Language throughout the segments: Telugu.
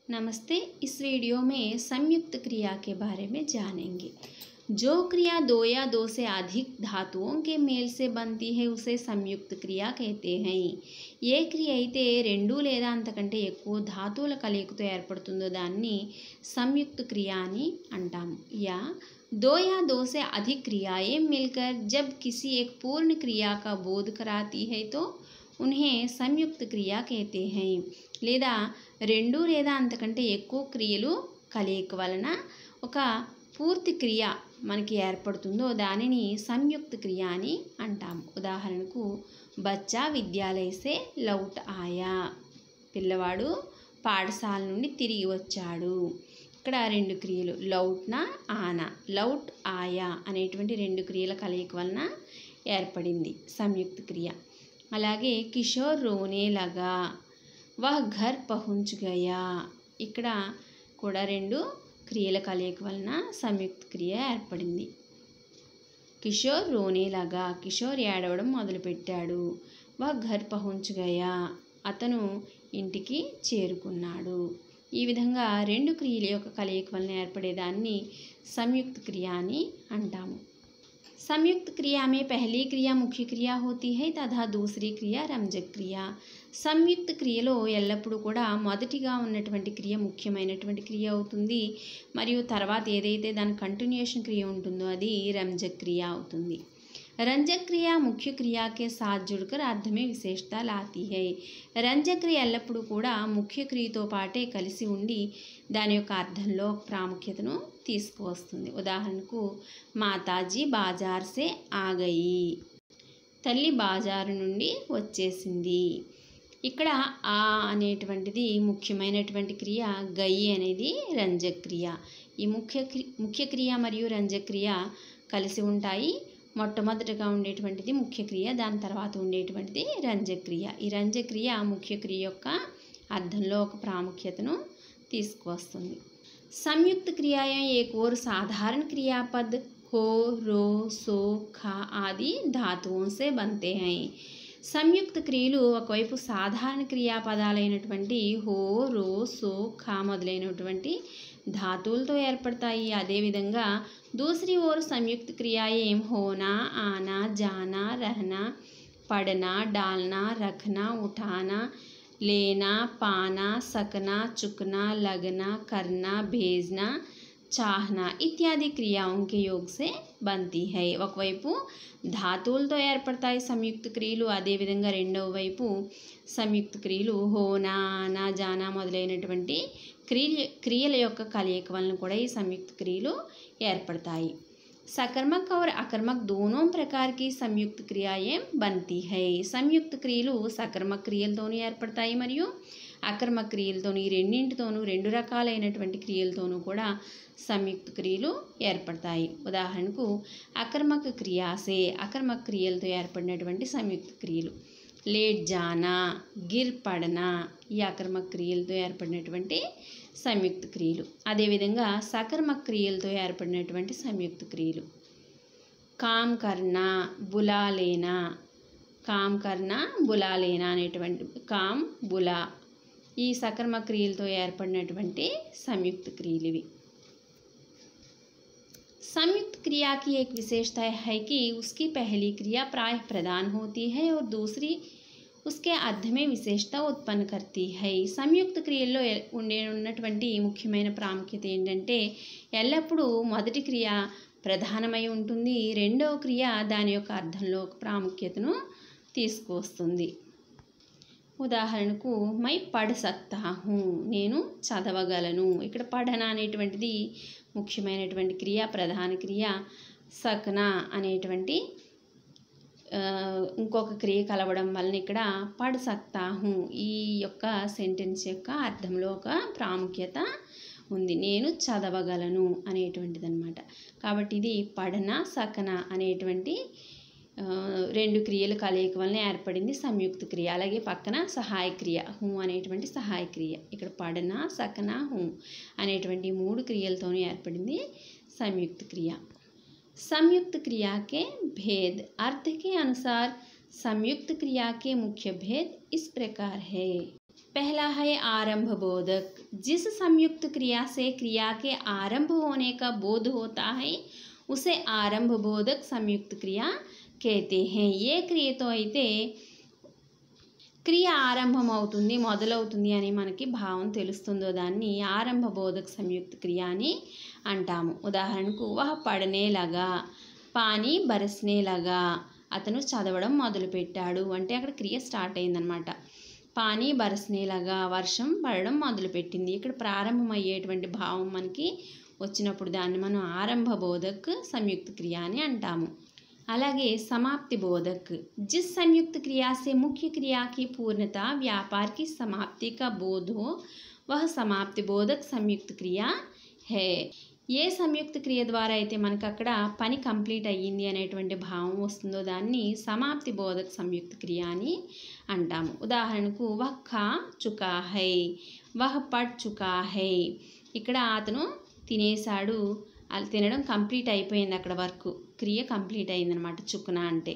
नमस्ते। इस वीडियो में संयुक्त क्रिया के बारे में जानेंगे। जो क्रिया दो या दो से अधिक धातुओं के मेल से बनती है उसे संयुक्त క్రియ कहते हैं। ఏ క్రియ అయితే రెండు లేదా అంతకంటే ఎక్కువ ధాతువుల కలయికతో ఏర్పడుతుందో దాన్ని संयुक्त क्रिया అని అంటాము। या दो से अधिक क्रियाएं मिलकर जब किसी एक पूर्ण क्रिया का बोध कराती है तो उन्हें संयुक्त क्रिया कहते हैं। లేదా రెండు లేదా అంతకంటే ఎక్కువ క్రియలు కలయిక వలన ఒక పూర్తి క్రియ మనకి ఏర్పడుతుందో దానిని సంయుక్త క్రియ అని అంటాము। ఉదాహరణకు బచ్చా విద్యాలయ సే లౌట్ ఆయా, పిల్లవాడు పాఠశాల నుండి తిరిగి వచ్చాడు। ఇక్కడ రెండు క్రియలు లౌట్నా ఆనా, లౌట్ ఆయా అనేటువంటి రెండు క్రియల కలయిక వలన ఏర్పడింది సంయుక్త క్రియ। అలాగే కిషోర్ రోనే లగా, వహ్ ఘర్ పహుంచ్ గయా, ఇక్కడ కూడా రెండు క్రియల కలయిక వలన సంయుక్త క్రియ ఏర్పడింది। కిషోర్ రోనే లగా, కిషోర్ ఏడవడం మొదలుపెట్టాడు। వహ్ ఘర్ పహుంచ్ గయా, అతను ఇంటికి చేరుకున్నాడు। ఈ విధంగా రెండు క్రియల యొక్క కలయిక వలన ఏర్పడేదాన్ని సంయుక్త క్రియ అని అంటాము। संयुक्त क्रिया में पहली क्रिया मुख्य क्रिया होती है तथा दूसरी क्रिया रंजक क्रिया। సంయుక్త క్రియలో ఎల్లప్పుడూ కూడా మొదటిగా ఉన్నటువంటి క్రియ ముఖ్యమైనటువంటి క్రియ అవుతుంది, మరియు తర్వాత ఏదైతే దాని కంటిన్యూషన్ క్రియ ఉంటుందో అది रंजक क्रिया అవుతుంది। रंजक क्रिया मुख्य क्रिया के साथ जुड़कर अर्थ में विशेषता लाती है। रंजक क्रिయ ఎల్లప్పుడూ కూడా ముఖ్య క్రియతో పాటే కలిసి ఉండి దాని యొక్క అర్థంలో ప్రాముఖ్యతను తీసుకువస్తుంది। ఉదాహరణకు మాతాజీ బాజార్ సే ఆ గయి, తల్లి బాజారు నుండి వచ్చేసింది। ఇక్కడ ఆ అనేటువంటిది ముఖ్యమైనటువంటి క్రియ, గయి అనేది రంజక క్రియ। ఈ ముఖ్య క్రియ మరియు రంజక క్రియ కలిసి ఉంటాయి। మొట్టమొదటిగా ఉండేటువంటిది ముఖ్య క్రియ, దాని తర్వాత ఉండేటువంటిది రంజక క్రియ। ఈ రంజక క్రియ ముఖ్య క్రియ యొక్క అర్థంలో ఒక ప్రాముఖ్యతను తీసుకువస్తుంది। संयुक्त क्रियाएं एक और साधारण क्रियापद हो, रो, सो, खा आदि धातुओं से बनते हैं। సంయుక్త క్రియలు ఒకవైపు సాధారణ క్రియాపదాలైనటువంటి హో, రో, సో, ఖా మొదలైనటువంటి ధాతువులతో ఏర్పడతాయి। అదేవిధంగా दूसरी ओर संयुक्त क्रियाएं होना, आना, जाना, रहना, पढ़ना, डालना, रखना, उठाना, लेना, पाना, सकना, चुकना, लगना, करना, भेजना, चाहना इत्यादि क्रियाओं के योग से बनती है। ఒకవైపు ధాతువులతో ఏర్పడతాయి సంయుక్త క్రియలు, అదేవిధంగా రెండవ వైపు సంయుక్త క్రియలు హోనా, ఆనా, జానా మొదలైనటువంటి క్రియల యొక్క కలయిక వలన కూడా ఈ సంయుక్త క్రియలు ఏర్పడతాయి। सकर्मक और अकर्मक दोनों प्रकार की संयुक्त क्रियाएं बनती है। సంయుక్త క్రియలు సకర్మక క్రియలతోనూ ఏర్పడతాయి మరియు అకర్మక క్రియలతోనూ, ఈ రెండింటితోనూ రెండు రకాలైనటువంటి క్రియలతోనూ కూడా సంయుక్త క్రియలు ఏర్పడతాయి। ఉదాహరణకు అకర్మక క్రియాసే, అకర్మక క్రియలతో ఏర్పడినటువంటి సంయుక్త క్రియలు లేట్ జానా, గిర్ పడనా, ఈ అకర్మక క్రియలతో ఏర్పడినటువంటి సంయుక్త క్రియలు। అదేవిధంగా సకర్మక క్రియలతో ఏర్పడినటువంటి సంయుక్త క్రియలు కామ్ కర్నా, బులా లేనా, కామ్ కర్నా, బులా లేనా అనేటువంటి కామ్, బులా ఈ సకర్మక క్రియలతో ఏర్పడినటువంటి సంయుక్త క్రియలు ఇవి। संयुक्त क्रिया की एक विशेषता है कि उसकी पहली क्रिया प्रायः प्रधान होती है और दूसरी उसके अर्थ में विशेषता उत्पन्न करती है। సంయుక్త క్రియల్లో ఉన్నటువంటి ముఖ్యమైన ప్రాముఖ్యత ఏంటంటే ఎల్లప్పుడూ మొదటి క్రియ ప్రధానమై ఉంటుంది, రెండవ క్రియ దాని యొక్క అర్థంలో ప్రాముఖ్యతను తీసుకువస్తుంది। ఉదాహరణకు మై పఢ్ సక్తా హూ, నేను చదవగలను। ఇక్కడ పఠన అనేటువంటిది ముఖ్యమైనటువంటి క్రియ, ప్రధాన క్రియ। సక్నా అనేటువంటి ఇంకొక క్రియ కలవడం వలన ఇక్కడ పఢ్ సక్తా హూ ఈ యొక్క సెంటెన్స్ యొక్క అర్థంలో ఒక ప్రాముఖ్యత ఉంది, నేను చదవగలను అనేటువంటిది అన్నమాట। కాబట్టి ఇది పఠన, సకన అనేటువంటి రెండు క్రియల కలయిక వలన ఏర్పడింది సంయుక్త క్రియ। అలాగే పక్కన సహాయ క్రియ హూ అనేటువంటి సహాయ క్రియ, ఇక్కడ పఠన, సకన, హూ అనేటువంటి మూడు క్రియలతోనే ఏర్పడింది సంయుక్త క్రియ। संयुक्त क्रिया के भेद अर्थ के अनुसार संयुक्त क्रिया के मुख्य भेद इस प्रकार है। पहला है आरंभ बोधक। जिस संयुक्त क्रिया से क्रिया के आरंभ होने का बोध होता है उसे आरंभ बोधक संयुक्त क्रिया कहते हैं। ఏ క్రియతో అయితే క్రియ ఆరంభమవుతుంది మొదలవుతుంది అని మనకి భావం తెలుస్తుందో దాన్ని ఆరంభ బోధక సంయుక్త క్రియ అని అంటాము। ఉదాహరణకు వహ పడనే లగా, పానీ బరస్నే లగా, అతను చదవడం మొదలుపెట్టాడు అంటే అక్కడ క్రియ స్టార్ట్ అయిందనమాట। పానీ బరస్నే లగా, వర్షం పడడం మొదలుపెట్టింది। ఇక్కడ ప్రారంభమయ్యేటువంటి భావం మనకి వచ్చినప్పుడు దాన్ని మనం ఆరంభ బోధక్ సంయుక్త క్రియ అని అంటాము। అలాగే समाप्ति बोधक। जिस संयुक्त क्रिया से मुख्य क्रिया की पूर्णता व्यापार की समाप्ति का बोध हो वह समाप्ति बोधक संयुक्त क्रिया है। ఏ సంయుక్త క్రియ ద్వారా అయితే మనకు అక్కడ పని కంప్లీట్ అయ్యింది అనేటువంటి భావం వస్తుందో దాన్ని సమాప్తి బోధక సంయుక్త క్రియ అని అంటాము। ఉదాహరణకు వహ్ ఖా చుకా హై, వహ్ పడ్ చుకా హై, ఇక్కడ అతను తినేశాడు, అది తినడం కంప్లీట్ అయిపోయింది, అక్కడ వర్క్ క్రియ కంప్లీట్ అయిందనమాట చుక్నా అంటే।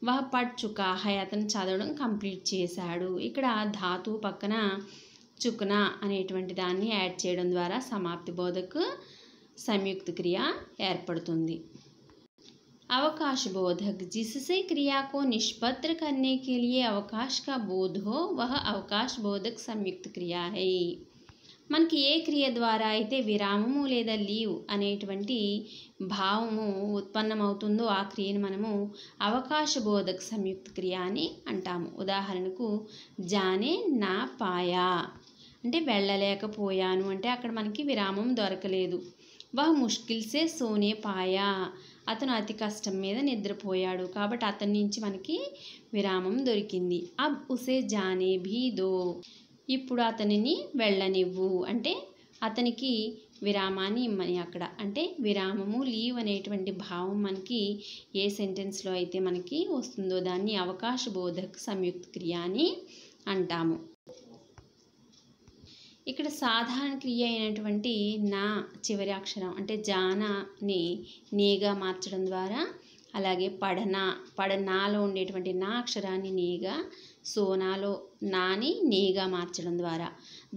వహ్ పడ్ చుకా హై, అతను చదవడం కంప్లీట్ చేశాడు। ఇక్కడ ధాతువు పక్కన చుక్నా అనేటువంటి దాన్ని యాడ్ చేయడం ద్వారా సమాప్తి బోధక संयुक्त क्रिया ఏర్పడుతుంది। अवकाश बोधक। जिससे क्रिया को निष्पत्र करने के लिए अवकाश का बोध हो वह अवकाश बोधक संयुक्त क्रिया है। మనకి ఏ క్రియ ద్వారా అయితే విరామము లేదా లీవ్ అనేటువంటి భావము ఉత్పన్నమవుతుందో ఆ క్రియను మనము అవకాశ బోధక సంయుక్త క్రియ అని అంటాము। ఉదాహరణకు జానే నా పాయా అంటే వెళ్ళలేకపోయాను అంటే అక్కడ మనకి విరామం దొరకలేదు। వహ్ ముష్కిల్ సే సోనే పాయా, అతను అతి కష్టం మీద నిద్రపోయాడు కాబట్టి అతని నుంచి మనకి విరామం దొరికింది। అబ్ ఉసే జానే భీ దో, ఇప్పుడు అతనిని వెళ్ళనివ్వు అంటే అతనికి విరామాన్ని ఇమ్మని అక్కడ అంటే విరామము లీవ్ అనేటువంటి భావం మనకి ఏ సెంటెన్స్లో అయితే మనకి వస్తుందో దాన్ని అవకాశ బోధక సంయుక్త క్రియ అని అంటాము। ఇక్కడ సాధారణ క్రియ అయినటువంటి నా చివరి అక్షరం అంటే జానాని నీగా మార్చడం ద్వారా, అలాగే పడనాలో ఉండేటువంటి నా అక్షరాన్ని నీగా, సోనాలో నాని నీగా మార్చడం ద్వారా,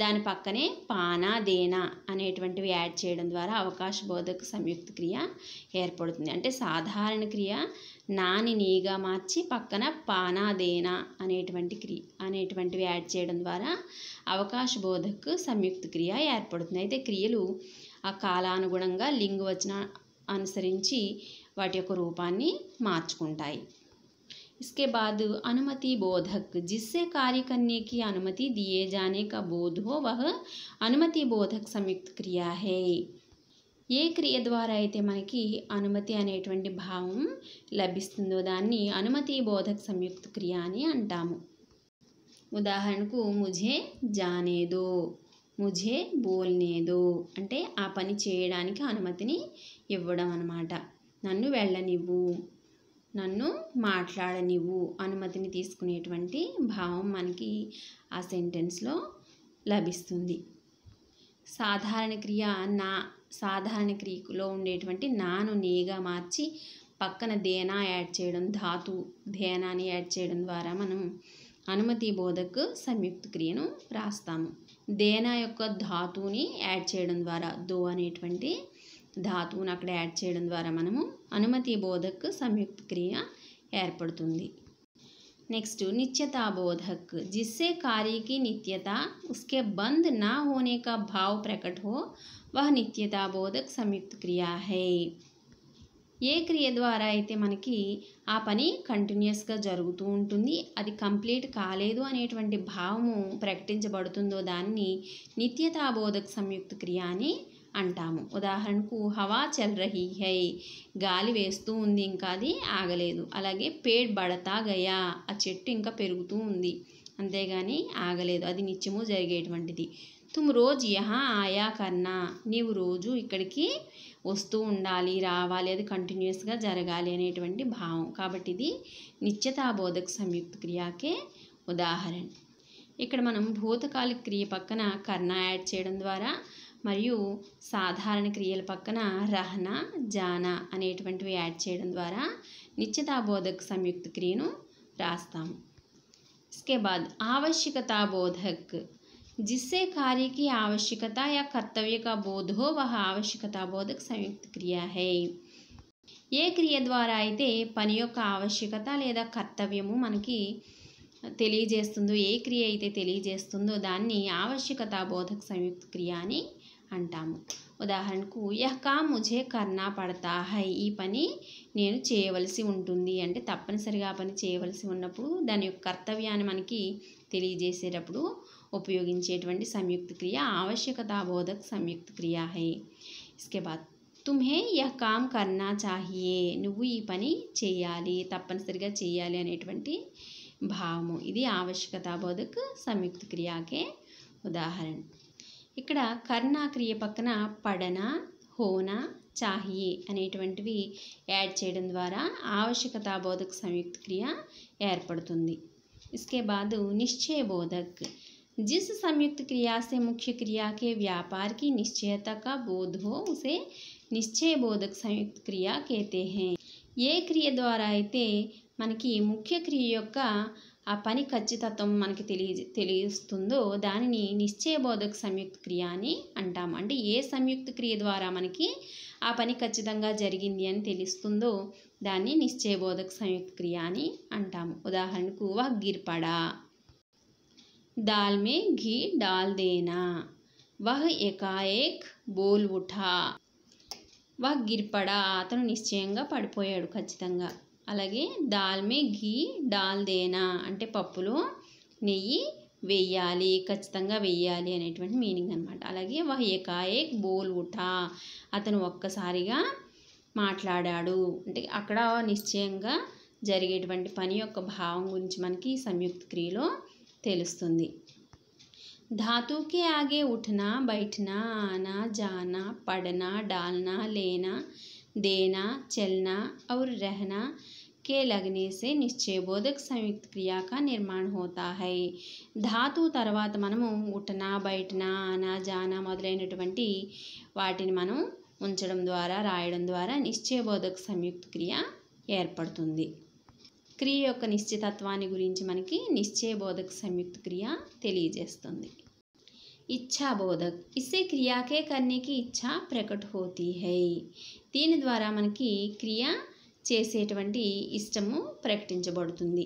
దాని పక్కనే పానా దేనా అనేటువంటివి యాడ్ చేయడం ద్వారా అవకాశ బోధక సంయుక్త క్రియ ఏర్పడుతుంది। అంటే సాధారణ క్రియ నాని నీగా మార్చి పక్కన పానా దేనా అనేటువంటివి యాడ్ చేయడం ద్వారా అవకాశ బోధక సంయుక్త క్రియ ఏర్పడుతుంది। అయితే క్రియలు ఆ కాలానుగుణంగా లింగ వచన అనుసరించి వాటి యొక్క రూపాన్ని మార్చుకుంటాయి। इसके बाद अनुमति बोधक। जिससे कार्य करने की अनुमति दिए जाने का बोध हो वह अनुमति बोधक संयुक्त क्रिया है। ఏ క్రియ ద్వారా అయితే మనకి అనుమతి అనేటువంటి భావం లభిస్తుందో దాన్ని అనుమతి బోధక సంయుక్త క్రియ అని అంటాము। ఉదాహరణకు ముఝే జానే దో, ముఝే బోల్నే దో అంటే ఆ పని చేయడానికి అనుమతిని ఇవ్వడం అన్నమాట। నన్ను వెళ్ళనివ్వు, నన్ను మాట్లాడనివ్వు అనుమతిని తీసుకునేటువంటి భావం మనకి ఆ సెంటెన్స్లో లభిస్తుంది। సాధారణ క్రియలో ఉండేటువంటి నాను నీగా మార్చి పక్కన దేనా యాడ్ చేయడం, ధాతు ధేనాని యాడ్ చేయడం ద్వారా మనం అనుమతి బోధక సంయుక్త క్రియను రాస్తాము। దేనా యొక్క ధాతువుని యాడ్ చేయడం ద్వారా దో అనేటువంటి ధాతువును అక్కడ యాడ్ చేయడం ద్వారా మనము అనుమతి బోధక సంయుక్త క్రియ ఏర్పడుతుంది। नेक्स्ट नित्यता बोधक। जिससे कार्य की नित्यता उसके बंद ना होने का भाव प्रकट हो वह नित्यता बोधक संयुक्त क्रिया है। ఏ క్రియ ద్వారా అయితే మనకి ఆ పని కంటిన్యూస్గా జరుగుతూ ఉంటుంది, అది కంప్లీట్ కాలేదు అనేటువంటి భావము ప్రకటించబడుతుందో దాన్ని నిత్యతా బోధక సంయుక్త క్రియ అని అంటాము। ఉదాహరణకు హవా చల్ రహీ హై, గాలి వేస్తూ ఉంది ఇంకా అది ఆగలేదు। అలాగే పేడ్ బడతా గయా, ఆ చెట్టు ఇంకా పెరుగుతూ ఉంది అంతేగాని ఆగలేదు, అది నిత్యము జరిగేటువంటిది। తుమ్ రోజ్ యహా ఆయా కర్నా, నీవు రోజు ఇక్కడికి వస్తూ ఉండాలి, రావాలి, అది కంటిన్యూస్గా జరగాలి అనేటువంటి భావం కాబట్టి ఇది నిత్యతా బోధక సంయుక్త క్రియకే ఉదాహరణ। ఇక్కడ మనం భూతకాలిక క్రియ పక్కన కర్ణ యాడ్ చేయడం ద్వారా మరియు సాధారణ క్రియల పక్కన రహనా జానా అనేటువంటివి యాడ్ చేయడం ద్వారా నిత్యతా బోధక సంయుక్త క్రియను రాస్తాము। इसके बाद आवश्यकता बोधक। जिससे कार्य की आवश्यकता या कर्तव्य का बोध हो वह आवश्यकता बोधक संयुक्त क्रिया है। ఏ క్రియ ద్వారా అయితే పని యొక్క ఆవశ్యకత లేదా కర్తవ్యము మనకి తెలియజేస్తుందో, ఏ క్రియ అయితే తెలియజేస్తుందో దాన్ని ఆవశ్యకత బోధక సంయుక్త క్రియ అని అంటాము. ఉదాహరణకు యహ్ కామ్ ముఝే కర్నా పడతా హై, ఈ పని నేను చేయవలసి ఉంటుంది అంటే తప్పనిసరిగా ఆ పని చేయవలసి ఉన్నప్పుడు దాని యొక్క కర్తవ్యాన్ని మనకి తెలియజేసేటప్పుడు ఉపయోగించేటువంటి సంయుక్త క్రియ ఆవశ్యకత బోధక సంయుక్త క్రియ హై. ఇస్కే బాద్ तुम्हें यह काम करना चाहिए, నువ్వు ఈ పని చేయాలి, తప్పనిసరిగా చేయాలి అనేటువంటి భావము. ఇది ఆవశ్యకతా బోధక సంయుక్త క్రియకే ఉదాహరణ. ఇక్కడ కర్నా క్రియ పక్కన పడనా, హోనా, చాహియే అనేటువంటివి యాడ్ చేయడం ద్వారా ఆవశ్యకతా బోధక సంయుక్త క్రియ ఏర్పడుతుంది. इसके बाद निश्चय बोधक, जिस संयुक्त क्रिया से मुख्य क्रिया के व्यापार की निश्चयता का बोध हो उसे నిశ్చయ బోధక సంయుక్త క్రియ कहते हैं. ఏ క్రియ ద్వారా అయితే మనకి ముఖ్య క్రియ యొక్క ఆ పని ఖచ్చితత్వం మనకి తెలియస్తుందో దానిని నిశ్చయ బోధక సంయుక్త క్రియ అని అంటాము. అంటే ఏ సంయుక్త క్రియ ద్వారా మనకి ఆ పని ఖచ్చితంగా జరిగింది అని తెలుస్తుందో దాన్ని నిశ్చయ బోధక సంయుక్త క్రియ అని అంటాము. ఉదాహరణకు వహ్ గిర్ పడా, दाल में घी डाल देना, वह एकाएक बोल उठा, वह गिर पड़ा, అతను నిశ్చయంగా పడిపోయాడు ఖచ్చితంగా. అలాగే దాల్ మే ఘీ డాల్ దేనా అంటే పప్పులో నెయ్యి వేయాలి, ఖచ్చితంగా వేయాలి అనేటువంటి మీనింగ్ అనమాట. అలాగే వహ్ ఏకాఏక్ బోల్ ఉఠా, అతను ఒక్కసారిగా మాట్లాడాడు అంటే అక్కడ నిశ్చయంగా జరిగేటువంటి పని యొక్క భావం గురించి మనకి సంయుక్త క్రియలో తెలుస్తుంది. धातु के आगे उठना, बैठना, आना, जाना, पढ़ना, डालना, लेना, देना, चलना और रहना के लगने से निश्चय बोधक संयुक्त क्रिया का निर्माण होता है. धातु తర్వాత మనము ఉఠనా, బయటనా, ఆనా, జానా మొదలైనటువంటి వాటిని మనం ఉంచడం ద్వారా రాయడం ద్వారా నిశ్చయ బోధక సంయుక్త క్రియ ఏర్పడుతుంది. క్రియ యొక్క నిశ్చితత్వాన్ని గురించి మనకి నిశ్చయ బోధక సంయుక్త క్రియ తెలియజేస్తుంది. ఇచ్ఛా బోధక్, ఇస్సే క్రియాకే करने की इच्छा प्रकट होती है. దీని ద్వారా మనకి క్రియ చేసేటువంటి ఇష్టము ప్రకటించబడుతుంది.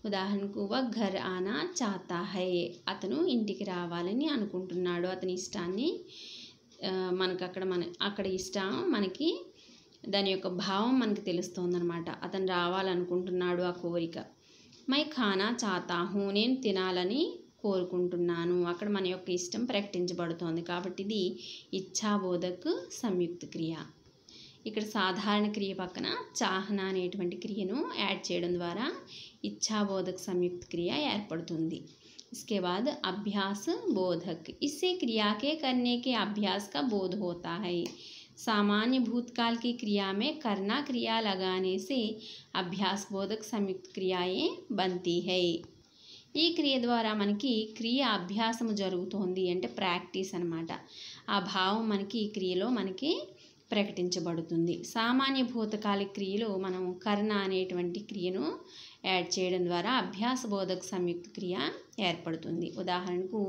ఉదాహరణకు వహ్ ఘర్ ఆనా చాహతా హై, అతను ఇంటికి రావాలని అనుకుంటున్నాడు, అతని ఇష్టాన్ని మనకు అక్కడ ఇష్టం మనకి దాని యొక్క భావం మనకి తెలుస్తుందన్నమాట. అతను రావాలనుకుంటున్నాడు ఆ కోరిక. మై ఖానా చాహతా హూ, నేను తినాలని కోరుకుంటున్నాను, అక్కడ మన యొక్క ఇష్టం ప్రకటించబడుతోంది. కాబట్టి ఇది ఇచ్ఛాబోధక్ సంయుక్త క్రియ. ఇక్కడ సాధారణ క్రియ పక్కన చాహనా అనేటువంటి క్రియను యాడ్ చేయడం ద్వారా ఇచ్ఛాబోధక సంయుక్త క్రియ ఏర్పడుతుంది. इसके बाद अभ्यास बोधक, इससे क्रिया के करने के अभ्यास का बोध होता है. सामान्य भूतकाल की क्रिया में करना क्रिया लगाने से अभ्यास बोधक संयुक्त क्रियाएं बनती है. ఈ క్రియ ద్వారా మనకి క్రియ అభ్యాసము జరుగుతోంది అంటే ప్రాక్టీస్ అన్నమాట. ఆ భావం మనకి ఈ క్రియలో మనకి ప్రకటించబడుతుంది. సామాన్య భూతకాలిక క్రియలో మనం కర్ణ అనేటువంటి క్రియను యాడ్ చేయడం ద్వారా అభ్యాస బోధక సంయుక్త క్రియ ఏర్పడుతుంది. ఉదాహరణకు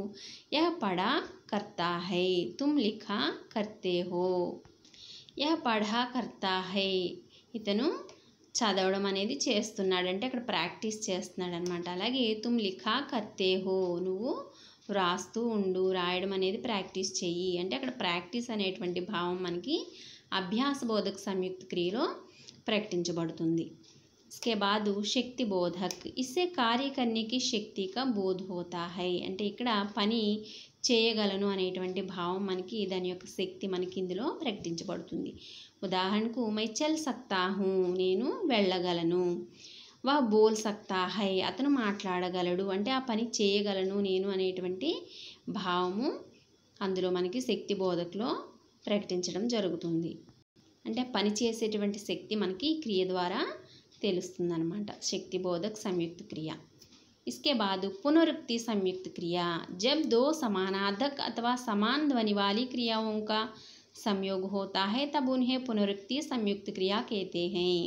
యహ్ పడా కర్తా హై, తుమ్ లిఖా కర్తే హో. యహ్ పఢా కర్తా హై, ఇతను చదవడం అనేది చేస్తున్నాడు అంటే అక్కడ ప్రాక్టీస్ చేస్తున్నాడు అనమాట. అలాగే తుమ్ లిఖా కర్తే హో, నువ్వు రాస్తూ ఉండు, రాయడం అనేది ప్రాక్టీస్ చెయ్యి అంటే అక్కడ ప్రాక్టీస్ అనేటువంటి భావం మనకి అభ్యాస బోధక సంయుక్త క్రియలో ప్రకటించబడుతుంది. इसके बाद శక్తి బోధక్, ఇస్సే కార్య करने की శక్తి का बोध होता है. అంటే ఇక్కడ పని చేయగలను అనేటువంటి భావం మనకి దాని యొక్క శక్తి మనకి ఇందులో ప్రకటించబడుతుంది. ఉదాహరణకు మై చల్ సక్తా హూ, నేను వెళ్ళగలను. వా బోల్ సక్తా హై, అతను మాట్లాడగలడు అంటే ఆ పని చేయగలను నేను అనేటువంటి భావము అందులో మనకి శక్తి బోధకులో ప్రకటించడం జరుగుతుంది. అంటే పని చేసేటువంటి శక్తి మనకి క్రియ ద్వారా తెలుస్తుందన్నమాట. శక్తి బోధक संयुक्त क्रिया. इसके बाद पुनरुक्ति संयुक्त क्रिया, जब दो समानार्थक अथवा समान ध्वनि वाली क्रियाओं का संयोग होता है तब उन्हें पुनरुक्ति संयुक्त क्रिया कहते हैं.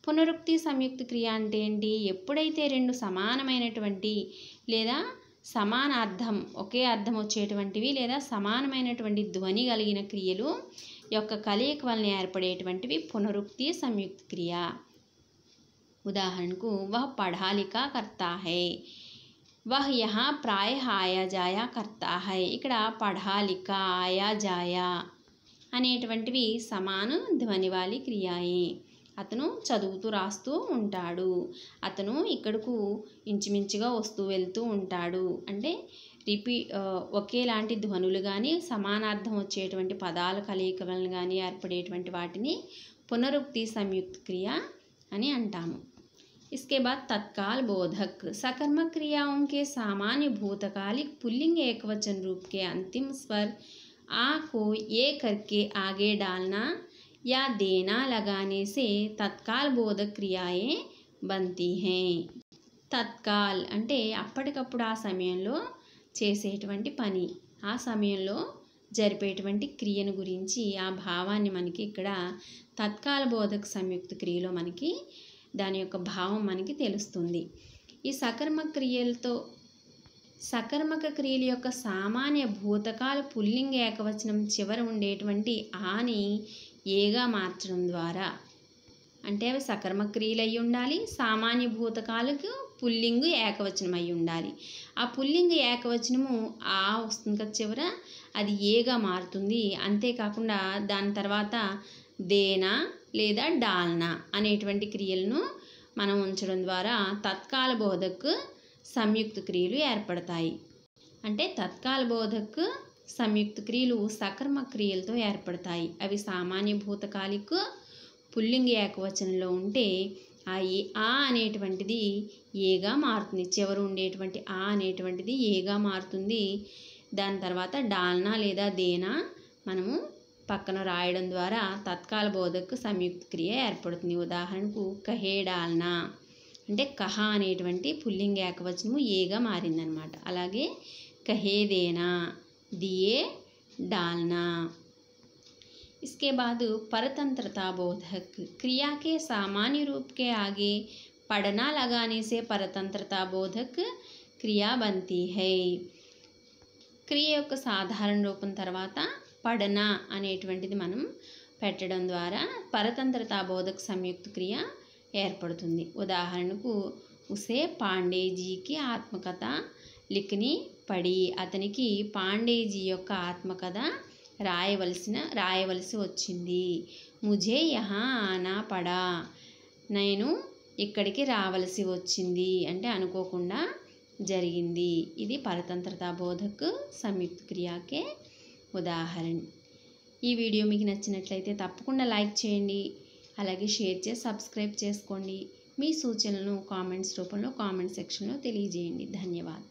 పునరుక్తి సంయుక్త క్రియ అంటే ఏంటి? ఎప్పుడైతే రెండు సమానమైనటువంటి లేదా సమానార్థం ఒకే అర్థం వచ్చేటువంటివి లేదా సమానమైనటువంటి ధ్వని కలిగిన క్రియలు యొక్క కలయిక వలన ఏర్పడేటువంటివి పునరుక్తి సంయుక్త క్రియ. ఉదాహరణకు వహ పढ़ा लिखा करता है, वह यहाँ प्रायः आया जाया करता है. ఇక్కడ పढ़ा लिखा आया जाया అనేటువంటివి సమాన ధ్వని వాలి క్రియాయే. అతను చదువుతూ రాస్తూ ఉంటాడు, అతను ఇక్కడకు ఇంచుమించుగా వస్తూ వెళ్తూ ఉంటాడు. అంటే ఒకేలాంటి ధ్వనులు కానీ సమానార్థం వచ్చేటువంటి పదాల కలయిక వలన కానీ ఏర్పడేటువంటి వాటిని పునరుక్తి సంయుక్త క్రియ అని అంటాము. इसके बाद तत्काल बोधक सकर्मक क्रियाओं के सामान्य भूतकालिक पुल्लिंग एकवचन रूप के अंतिम स्वर आ को ए करके आगे डालना या देना लगाने से तत्काल बोधक क्रियाएं बनती हैं. తత్కాల్ అంటే అప్పటికప్పుడు ఆ సమయంలో చేసేటువంటి పని, ఆ సమయంలో జరిపేటువంటి క్రియను గురించి ఆ భావాన్ని మనకి ఇక్కడ తత్కాల బోధక సంయుక్త క్రియలో మనకి దాని యొక్క భావం మనకి తెలుస్తుంది. ఈ సకర్మక క్రియల యొక్క సామాన్య భూతకాల పుల్లింగ ఏకవచనం చివర ఉండేటువంటి ఆని ఏగా మార్చడం ద్వారా, అంటే అవి సకర్మక క్రియలు అయి ఉండాలి, సామాన్య భూతకాలకు పుల్లింగు ఏకవచనం అయి ఉండాలి. ఆ పుల్లింగ ఏకవచనము ఆ వస్తుంది కదా చివర, అది ఏగా మారుతుంది. అంతేకాకుండా దాని తర్వాత దేనా లేదా డాల్నా అనేటువంటి క్రియలను మనం ఉంచడం ద్వారా తత్కాల బోధకు సంయుక్త క్రియలు ఏర్పడతాయి. అంటే తత్కాల బోధకు సంయుక్త క్రియలు సకర్మక క్రియలతో ఏర్పడతాయి. అవి సామాన్య భూతకాలిక పుల్లింగ ఏకవచనంలో ఉంటే ఆ అనేటువంటిది ఏగా మారుతుంది. చివర ఉండేటువంటి ఆ అనేటువంటిది ఏగా మారుతుంది. దాని తర్వాత డాల్నా లేదా దేనా మనము పక్కన రాయడం ద్వారా తత్కాల బోధకు సంయుక్త క్రియ ఏర్పడుతుంది. ఉదాహరణకు కహే డాల్నా అంటే కహ అనేటువంటి పుల్లింగ ఏకవచనము ఏగా మారిందనమాట. అలాగే కహే దేనా, दिए डालना. इसके बाद परतंत्रता बोधक क्रिया के सामान्य रूप के आगे पढ़ना लगाने से परतंत्रता बोधक क्रिया बनती है. క్రియ యొక్క సాధారణ రూపం తర్వాత పడన అనేటువంటిది మనం పెట్టడం ద్వారా పరతంత్రతా బోధక సంయుక్త క్రియ ఏర్పడుతుంది. ఉదాహరణకు ఉసే పాండేజీకి ఆత్మకథ లిఖని పడి, అతనికి పాండేజీ యొక్క ఆత్మకథ రాయవలసి వచ్చింది. ముझे యహా ఆనా పడా, నేను ఇక్కడికి రావలసి వచ్చింది అంటే అనుకోకుండా జరిగింది. ఇది పరతంత్రతా బోధక సంయుక్త క్రియకే ఉదాహరణ. ఈ వీడియో మీకు నచ్చినట్లయితే తప్పకుండా లైక్ చేయండి, అలాగే షేర్ చేసి సబ్స్క్రైబ్ చేసుకోండి. మీ సూచనలను కామెంట్స్ రూపంలో కామెంట్ సెక్షన్లో తెలియజేయండి. ధన్యవాదాలు.